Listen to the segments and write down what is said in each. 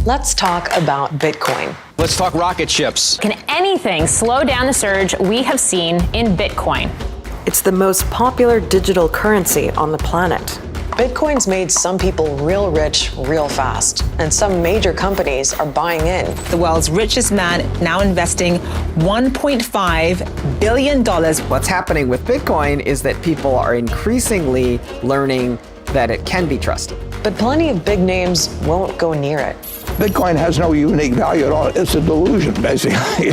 Let's talk about Bitcoin. Let's talk rocket ships. Can anything slow down the surge we have seen in Bitcoin? It's the most popular digital currency on the planet. Bitcoin's made some people real rich real fast, and some major companies are buying in. The world's richest man now investing $1.5 billion. What's happening with Bitcoin is that people are increasingly learning that it can be trusted. But plenty of big names won't go near it. Bitcoin has no unique value at all. It's a delusion, basically.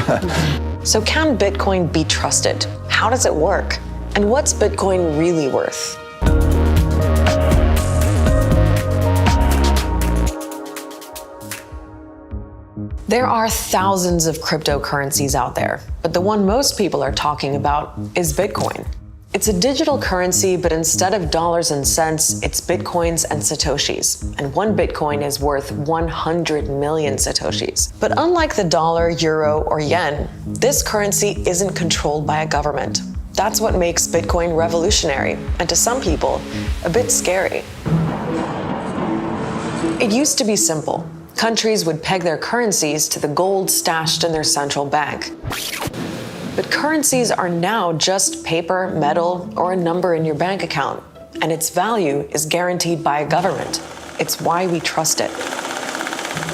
So can Bitcoin be trusted? How does it work? And what's Bitcoin really worth? There are thousands of cryptocurrencies out there, but the one most people are talking about is Bitcoin. It's a digital currency, but instead of dollars and cents, it's Bitcoins and Satoshis. And one Bitcoin is worth 100 million Satoshis. But unlike the dollar, euro, or yen, this currency isn't controlled by a government. That's what makes Bitcoin revolutionary, and to some people, a bit scary. It used to be simple. Countries would peg their currencies to the gold stashed in their central bank. But currencies are now just paper, metal, or a number in your bank account, and its value is guaranteed by a government. It's why we trust it.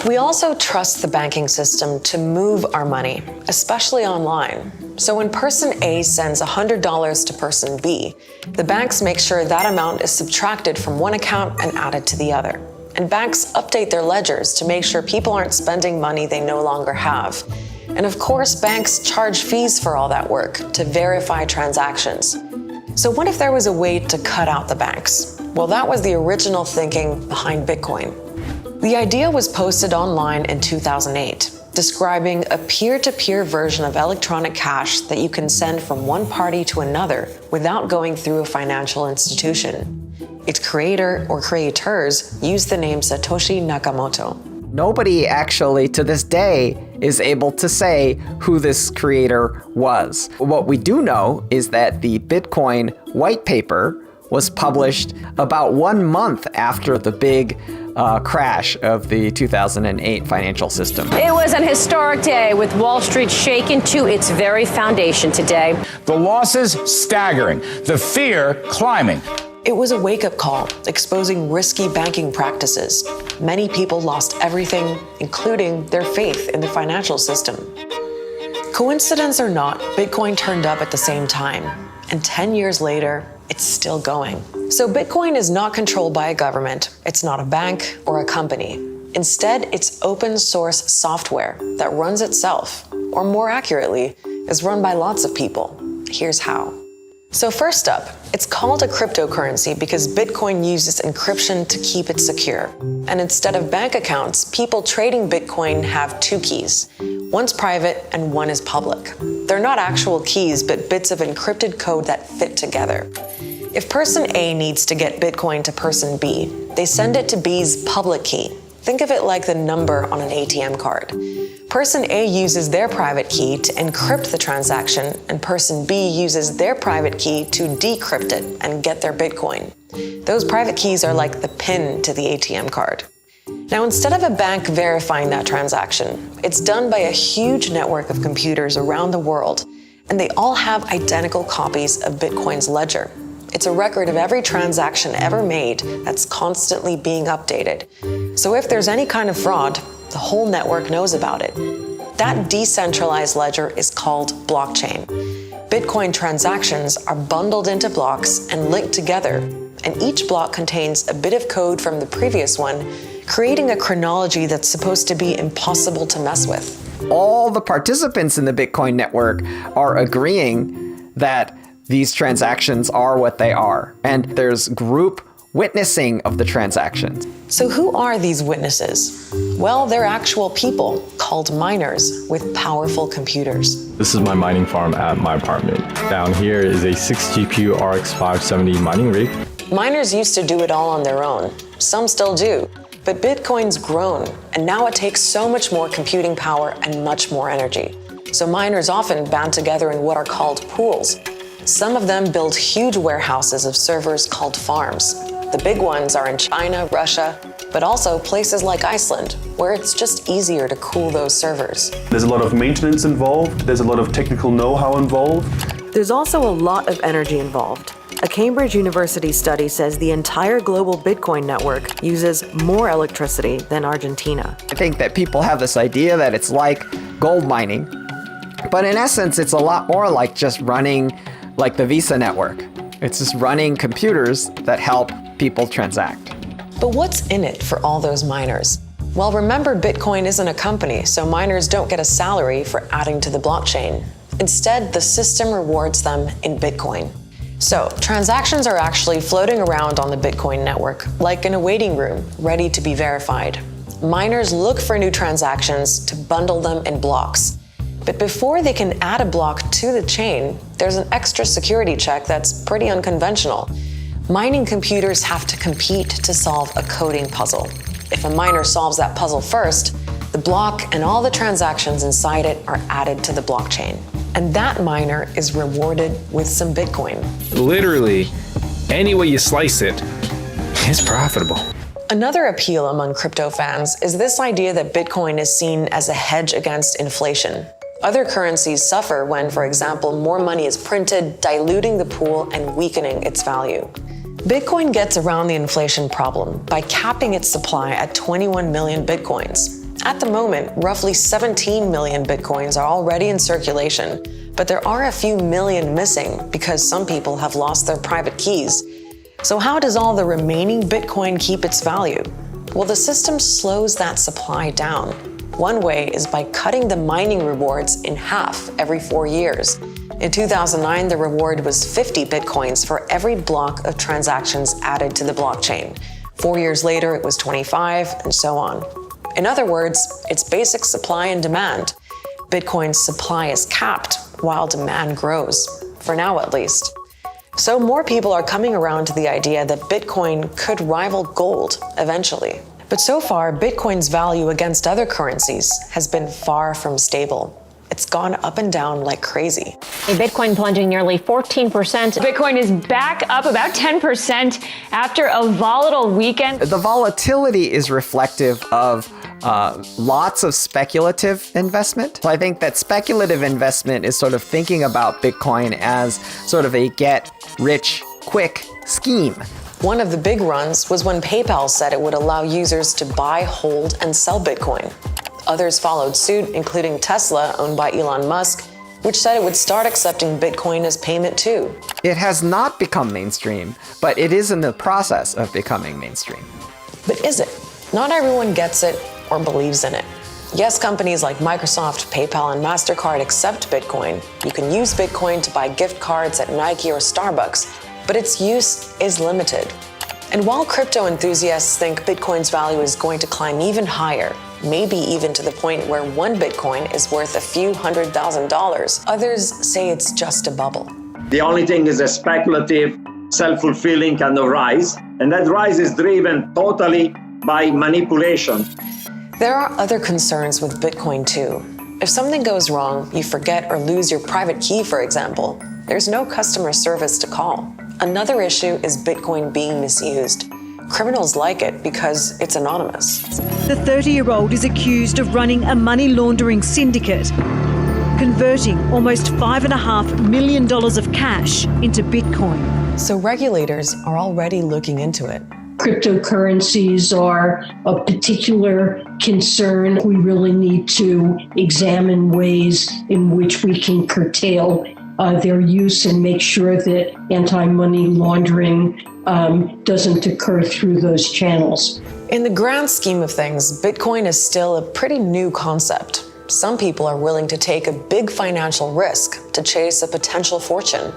We also trust the banking system to move our money, especially online. So when person A sends $100 to person B, the banks make sure that amount is subtracted from one account and added to the other. And banks update their ledgers to make sure people aren't spending money they no longer have. And of course, banks charge fees for all that work to verify transactions. So what if there was a way to cut out the banks? Well, that was the original thinking behind Bitcoin. The idea was posted online in 2008, describing a peer-to-peer version of electronic cash that you can send from one party to another without going through a financial institution. Its creator or creators used the name Satoshi Nakamoto. Nobody actually, to this day, is able to say who this creator was. What we do know is that the Bitcoin white paper was published about 1 month after the big crash of the 2008 financial system. It was an historic day with Wall Street shaken to its very foundation today. The losses staggering, the fear climbing. It was a wake-up call, exposing risky banking practices. Many people lost everything, including their faith in the financial system. Coincidence or not, Bitcoin turned up at the same time, and 10 years later, it's still going. So Bitcoin is not controlled by a government, it's not a bank or a company. Instead, it's open source software that runs itself, or more accurately, is run by lots of people. Here's how. So first up, it's called a cryptocurrency because Bitcoin uses encryption to keep it secure. And instead of bank accounts, people trading Bitcoin have two keys. One's private and one is public. They're not actual keys, but bits of encrypted code that fit together. If person A needs to get Bitcoin to person B, they send it to B's public key. Think of it like the number on an ATM card. Person A uses their private key to encrypt the transaction, and person B uses their private key to decrypt it and get their Bitcoin. Those private keys are like the PIN to the ATM card. Now, instead of a bank verifying that transaction, it's done by a huge network of computers around the world, and they all have identical copies of Bitcoin's ledger. It's a record of every transaction ever made that's constantly being updated. So if there's any kind of fraud, the whole network knows about it. That decentralized ledger is called blockchain. Bitcoin transactions are bundled into blocks and linked together, and each block contains a bit of code from the previous one, creating a chronology that's supposed to be impossible to mess with. All the participants in the Bitcoin network are agreeing that these transactions are what they are, and there's group witnessing of the transactions. So who are these witnesses? Well, they're actual people called miners with powerful computers. This is my mining farm at my apartment. Down here is a 6 GPU RX 570 mining rig. Miners used to do it all on their own. Some still do. But Bitcoin's grown, and now it takes so much more computing power and much more energy. So miners often band together in what are called pools. Some of them build huge warehouses of servers called farms. The big ones are in China, Russia, but also places like Iceland, where it's just easier to cool those servers. There's a lot of maintenance involved. There's a lot of technical know-how involved. There's also a lot of energy involved. A Cambridge University study says the entire global Bitcoin network uses more electricity than Argentina. I think that people have this idea that it's like gold mining, but in essence, it's a lot more like just running like the Visa network. It's just running computers that help people transact. But what's in it for all those miners? Well, remember, Bitcoin isn't a company, so miners don't get a salary for adding to the blockchain. Instead, the system rewards them in Bitcoin. So, transactions are actually floating around on the Bitcoin network, like in a waiting room, ready to be verified. Miners look for new transactions to bundle them in blocks. But before they can add a block to the chain, there's an extra security check that's pretty unconventional. Mining computers have to compete to solve a coding puzzle. If a miner solves that puzzle first, the block and all the transactions inside it are added to the blockchain. And that miner is rewarded with some Bitcoin. Literally, any way you slice it, it's profitable. Another appeal among crypto fans is this idea that Bitcoin is seen as a hedge against inflation. Other currencies suffer when, for example, more money is printed, diluting the pool and weakening its value. Bitcoin gets around the inflation problem by capping its supply at 21 million Bitcoins. At the moment, roughly 17 million Bitcoins are already in circulation, but there are a few million missing because some people have lost their private keys. So how does all the remaining Bitcoin keep its value? Well, the system slows that supply down. One way is by cutting the mining rewards in half every 4 years. In 2009, the reward was 50 Bitcoins for every block of transactions added to the blockchain. 4 years later, it was 25, and so on. In other words, it's basic supply and demand. Bitcoin's supply is capped while demand grows, for now at least. So more people are coming around to the idea that Bitcoin could rival gold eventually. But so far, Bitcoin's value against other currencies has been far from stable. It's gone up and down like crazy. Bitcoin plunging nearly 14%. Bitcoin is back up about 10% after a volatile weekend. The volatility is reflective of lots of speculative investment. So I think that speculative investment is sort of thinking about Bitcoin as sort of a get-rich-quick scheme. One of the big runs was when PayPal said it would allow users to buy, hold, and sell Bitcoin. Others followed suit, including Tesla, owned by Elon Musk, which said it would start accepting Bitcoin as payment too. It has not become mainstream, but it is in the process of becoming mainstream. But is it? Not everyone gets it or believes in it. Yes, companies like Microsoft, PayPal, and MasterCard accept Bitcoin. You can use Bitcoin to buy gift cards at Nike or Starbucks, but its use is limited. And while crypto enthusiasts think Bitcoin's value is going to climb even higher, maybe even to the point where one Bitcoin is worth a few $100,000, others say it's just a bubble. The only thing is a speculative, self-fulfilling kind of rise, and that rise is driven totally by manipulation. There are other concerns with Bitcoin too. If something goes wrong, you forget or lose your private key, for example, there's no customer service to call. Another issue is Bitcoin being misused. Criminals like it because it's anonymous. The 30-year-old is accused of running a money laundering syndicate, converting almost $5.5 million of cash into Bitcoin. So regulators are already looking into it. Cryptocurrencies are of particular concern. We really need to examine ways in which we can curtail their use and make sure that anti-money laundering doesn't occur through those channels. In the grand scheme of things, Bitcoin is still a pretty new concept. Some people are willing to take a big financial risk to chase a potential fortune.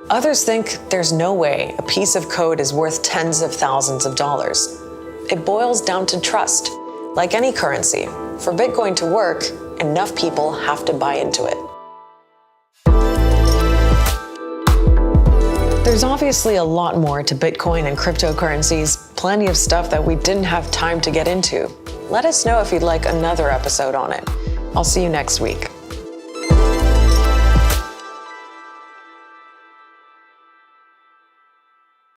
Others think there's no way a piece of code is worth tens of thousands of dollars. It boils down to trust. Like any currency, for Bitcoin to work, enough people have to buy into it. There's obviously a lot more to Bitcoin and cryptocurrencies, plenty of stuff that we didn't have time to get into. Let us know if you'd like another episode on it. I'll see you next week.